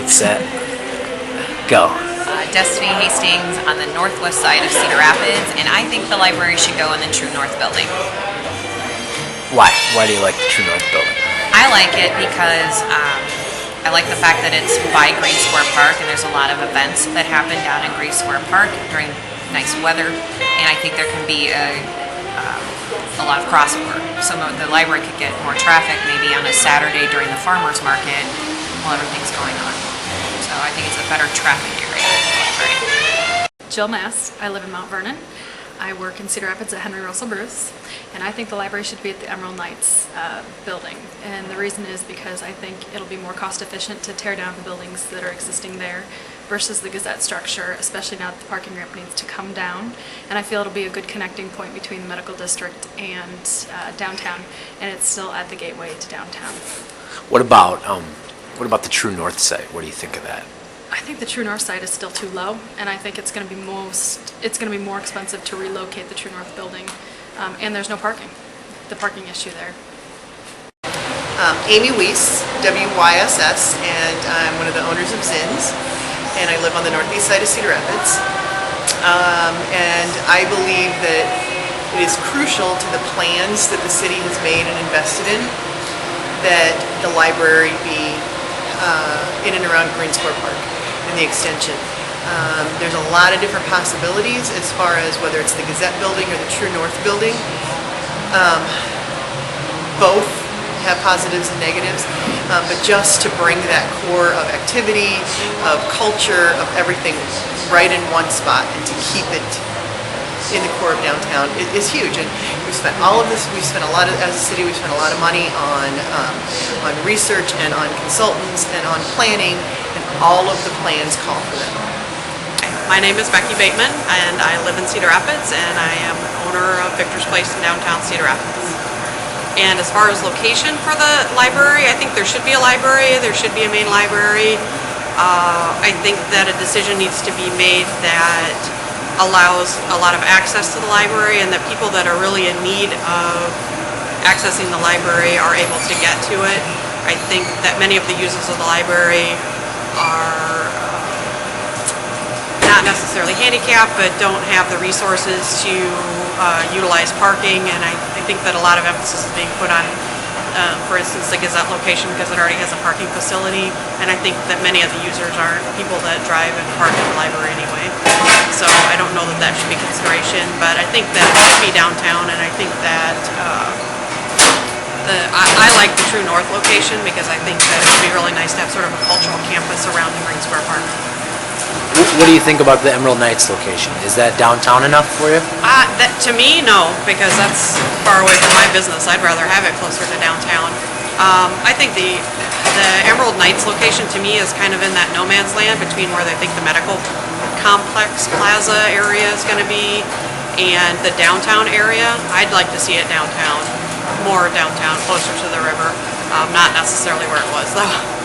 Get set. Go. Destiny Hastings on the northwest side of Cedar Rapids, and I think the library should go in the True North building. Why? Why do you like the True North building? I like it because I like the fact that it's by Green Square Park, and there's a lot of events that happen down in Green Square Park during nice weather, and I think there can be a lot of crossover. The library could get more traffic maybe on a Saturday during the farmers market while everything's going on. So I think it's a better traffic area. Right. Jill Mass. I live in Mount Vernon. I work in Cedar Rapids at Henry Russell Bruce, and I think the library should be at the Emerald Knights building. And the reason is because I think it'll be more cost efficient to tear down the buildings that are existing there versus the Gazette structure, especially now that the parking ramp needs to come down. And I feel it'll be a good connecting point between the medical district and downtown, and it's still at the gateway to downtown. What about the True North site? What do you think of that? I think the True North site is still too low, and I think it's going to be more expensive to relocate the True North building, and there's no parking. The parking issue there. Amy Weiss, W-Y-S-S, and I'm one of the owners of Zins, and I live on the northeast side of Cedar Rapids. And I believe that it is crucial to the plans that the city has made and invested in that the library be in and around Green Square Park and the extension. There's a lot of different possibilities as far as whether it's the Gazette building or the True North building. Both have positives and negatives, but just to bring that core of activity, of culture, of everything right in one spot and to keep it in the core of downtown is huge. And we've spent all of this, as a city, we've spent a lot of money on research and on consultants and on planning, and all of the plans call for them. My name is Becky Bateman, and I live in Cedar Rapids, and I am owner of Victor's Place in downtown Cedar Rapids. And as far as location for the library, I think there should be a library, there should be a main library. I think that a decision needs to be made that allows a lot of access to the library, and that people that are really in need of accessing the library are able to get to it. I think that many of the users of the library are not necessarily handicapped, but don't have the resources to utilize parking, and I think that a lot of emphasis is being put on, for instance, the Gazette location, because it already has a parking facility, and I think that many of the users aren't people that drive and park at the library anyway. So I don't know that that should be consideration, but I think that it should be downtown, and I think that I like the True North location because I think that it would be really nice to have sort of a cultural campus around the Green Square Park. What do you think about the Emerald Knights location? Is that downtown enough for you? To me, no, because that's far away from my business. I'd rather have it closer to downtown. I think the Emerald Knights location to me is kind of in that no man's land between where they think the medical complex plaza area is going to be and the downtown area. I'd like to see it downtown, more downtown, closer to the river, not necessarily where it was though.